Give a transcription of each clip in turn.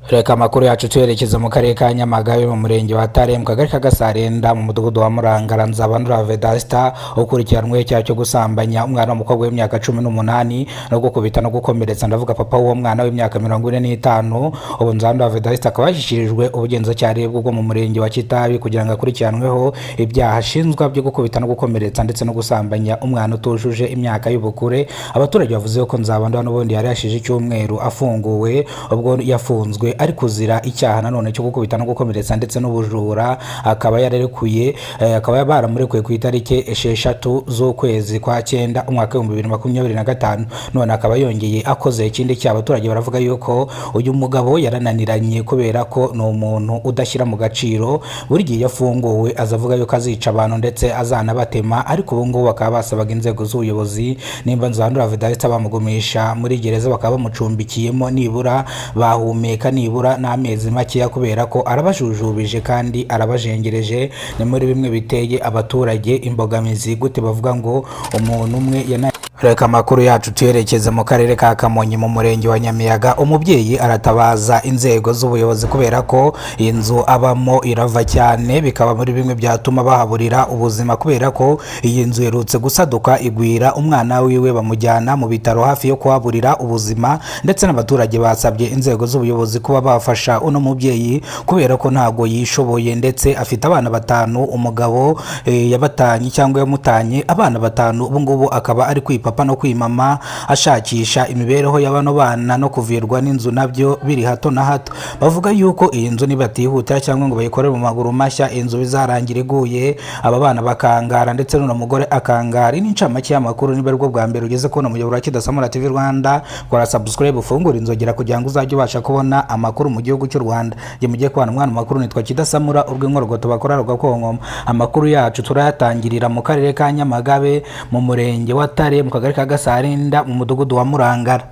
Reka makuru yacu twerekeza mu karere ka Nyamagabe mu murenge wa Tare mu kagari ka Gasarenda mu mudugudu wa Murangara. Nzabandora Vedasta ukurikiranwe icyaha cyo gusambanya umwana w'umukobwa w'imyaka 18 no gukubita no gukomeretsa, ndavuga papa w'uwo mwana w'imyaka 45. Ubu Nzabandora Vedasta akaba yashyikirijwe ubugenzacyaha bwo mu murenge wa Kitabi kugira ngo akurikiranweho ibyaha ashinjwa byo gukubita no gukomeretsa ndetse no gusambanya umwana utujuje imyaka y'ubukure. Abaturage bavuze ko Nzabandora n'ubundi yari yashije icyumweru afunguwe, ubwo yafunzwe ari kuzira icyaha nanone cyo gukubita no gukomeretsa ndetse n'ubujura. Akaba yararekuye akaba baramurekuye ku itariki 6 z'ukwezi kwa 9 umwaka wa 2025. none akaba yongeye akoze ikindi cyaha. Abaturage baravuga yuko uyu mugabo yarananiranye kubera ko no umuntu udashyira mu gaciro. Buri gihe yafunguwe azavuga yuko azica abantu ndetse azanabatema, ariko ubu ngubu bakaba basabaga inzego z'ubuyobozi nimba Nzabandora Vedasta bamugumisha muri gereza bakaba bamucumbikiyemo nibura bahumeka nibura n'amezi makeya, kubera ko arabajujubije kandi arabajengereje. Ni muri bimwe biteye abaturage imbogamizi gute bavuga ngo umuntu umwe yana. Reka makuru yacu twerekeze mu karere ka Kamonyi mu murenge wa Nyamiyaga. Umubyeyi aratabaza inzego z'ubuyobozi kubera ko inzu abamo irava cyane, bikaba muri bimwe byatuma bahaburira ubuzima kubera ko iyi nzu yerutse gusaduka igwira umwana wiwe, bamujyana mu bitaro hafi yo kuhaburira ubuzima. Ndetse n'abaturage basabye inzego z'ubuyobozi kuba bafasha uno mubyeyi kubera ko ntago yishoboye ndetse afite abana 5. Umugabo yabatanye cyangwa yamutanye abana 5, ubu ngubu akaba ari papa no kwimama ashakisha imibereho y'abano bana no kuvirwa n'inzu nabyo biri hato na hato. Bavuga yuko iyi nzu nibatihutira cyangwa ngo bayikorere mu maguru mashya inzu bizarangira iguye, aba bana bakangara ndetse n'uno mugore akangara. N'incamake y'amakuru niba rwo bwa mbere ugeze kubona umuyoboro wa Kidasamura TV Rwanda, kora subscribe ufungura inzogera kugira ngo uzajye ubasha kubona amakuru mu gihugu cy'u Rwanda. Je mugiye kubana umwana makuru nitwa Kidasamura urw'inkorogoto bakora rugakonkoma. Amakuru yacu turayatangirira mu karere ka Nyamagabe mu murenge wa Tare mu kagari ka Gasarenda mu mudugudu wa Murangara.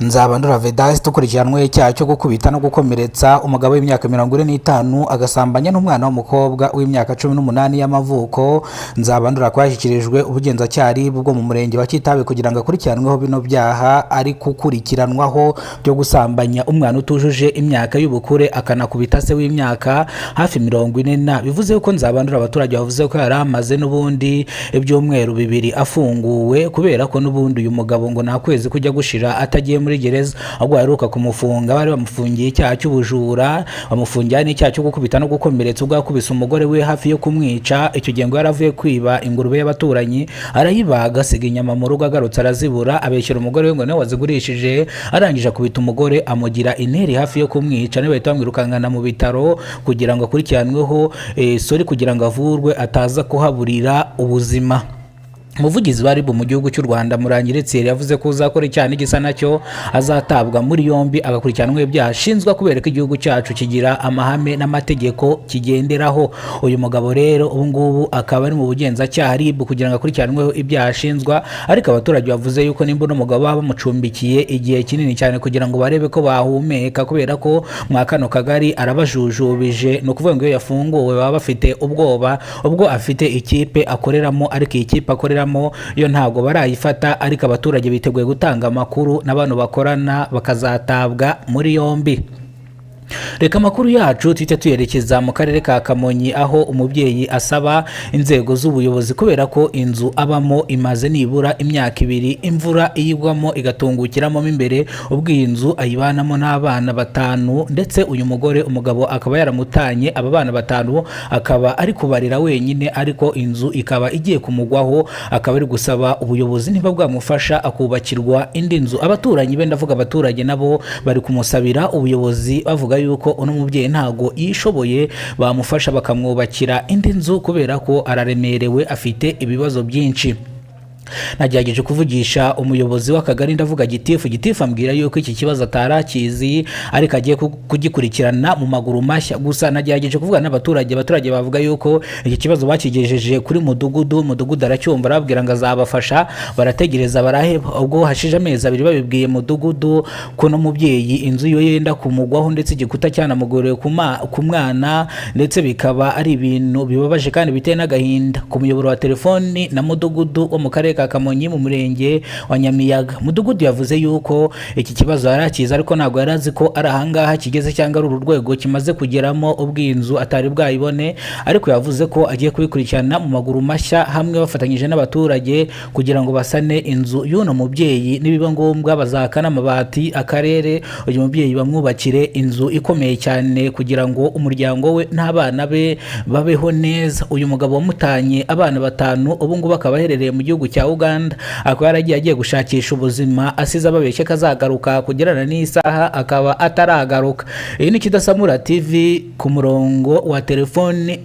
Nzabandora Vedasta ukurikiranwe icyaha cyo gukubita no gukomeretsa umugabo w'imyaka 45 agasambanya n'umwana w'umukobwa w'imyaka 18 y'amavuko. Nzabandora kwashyikirijwe ubugenzacyaha bwo mu murenge wa Kitabi kugira ngo akurikiranweho bino byaha ari gukurikiranwaho byo gusambanya umwana utujuje imyaka y'ubukure akanakubita se w'imyaka hafi 40. Bivuze ko Nzabandora abaturage bavuze ko yari amaze n'ubundi ibyumweru 2 afunguwe kubera ko n'ubundi uyu mugabo ngo nakwezi kujya gushira atagiye muri gereza, ahubwo yaruka kumufunga. Bari bamufungiye icyaha cy'ubujura, bamufungiye n'icyaha cyo gukubita no gukomeretsa ubwo yakubise umugore we hafi yo kumwica. Icyo gihe ngo yaravuye kwiba ingurube y'abaturanyi arayibaga, asiga inyama mu rugo, agarutse arazibura abeshyira umugore we ngo nawe wazigurishije. Arangije akubita umugore amugira interi hafi yo kumwica, nawe bahita bamwirukankana mu bitaro kugira ngo akurikiranweho kugira ngo avurwe ataza kuhaburira ubuzima. Umuvugizi bari mu gihugu cy'u Rwanda Murangiritse yavuze ko uzakora icyaha gisa nacyo azatabwa muri yombi agakurikiranwa byashinzwa kubera ko igihugu cyacu kigira amahame n'amategeko kigenderaho. Uyu mugabo rero ubu ngubu akaba ari mu bugenzacyaha kugira ngo akurikiranweho ibyashinzwa, ariko abaturage bavuze yuko nimba no mugabo bamucumbikiye igihe kinini cyane kugira ngo barebe ko bahumeka kubera ko mwakano kagari arabajujubije. No kuvuga ngo iyo yafunguwe baba bafite ubwoba, ubwo afite ikipe akoreramo, ariko ikipe akorera yo ntago barayifata, ariko abaturage biteguye gutanga amakuru n'abantu bakorana bakazatabwa muri yombi. Reka makuru yacu tujye tuyerekeza mu karere ka Kamonyi aho umubyeyi asaba inzego z'ubuyobozi kubera ko inzu abamo imaze nibura imyaka 2 imvura iyigwamo igatungukiramo imbere, ubwo iyi nzu ayibanamo n'abana 5 ndetse uyu mugore umugabo akaba yaramutanye aba bana 5 akaba ari kubarira wenyine, ariko inzu ikaba igiye kumugwaho. Akaba ari gusaba ubuyobozi niba bwamufasha akubakirwa indi nzu. Abaturanyi be, ndavuga abaturage nabo bari kumusabira ubuyobozi bavuga yuko uno mubyeyi ntago yishoboye, bamufasha bakamwubakira indi nzu kubera ko araremerewe afite ibibazo byinshi. Nagerageje kuvugisha umuyobozi w'akagari, ndavuga gitifu ambwira yuko iki kibazo atarakizi ariko agiye kugikurikirana mu maguru mashya. Gusa nagerageje kuvugana n'abaturage, abaturage bavuga yuko iki kibazo bakigejeje kuri mudugudu aracyumva, arabwira ngo azabafasha. Barategereza baraheba, ubwo hashije amezi 2 babibwiye mudugudu ko no mubyeyi inzu yo yenda kumugwaho ndetse igikuta cyanamugoreye ku mwana, ndetse bikaba ari ibintu bibabaje kandi biteye n'agahinda. Ku muyoboro wa telefoni na mudugudu wo mu karere ka Kamonyi mu murenge wa Nyamiyaga. Mudugudu yavuze yuko iki kibazo yarakiza ariko ntabwo yarazi ko ari ahangaha kigeze cyangwa ari uru rwego kimaze kugeramo ubwinzu atari bwayibone, ariko yavuze ko agiye kubikurikirana mu maguru mashya hamwe bafatanyije n'abaturage kugira ngo basane inzu y'uno mubyeyi, nibiba ngombwa bazakana amabati akarere uyu mubyeyi bamwubakire inzu ikomeye cyane kugira ngo umuryango we n'abana be babeho neza. Uyu mugabo wamutanye abana 5 ubu ngubu akaba aherereye mu gihugu cya Uganda, akaba yaragiye agiye gushakisha ubuzima asize ababeshye kazagaruka kugerana n'isaha akaba ataragaruka. Iyi ni Kidasamura TV ku murongo wa telefoni.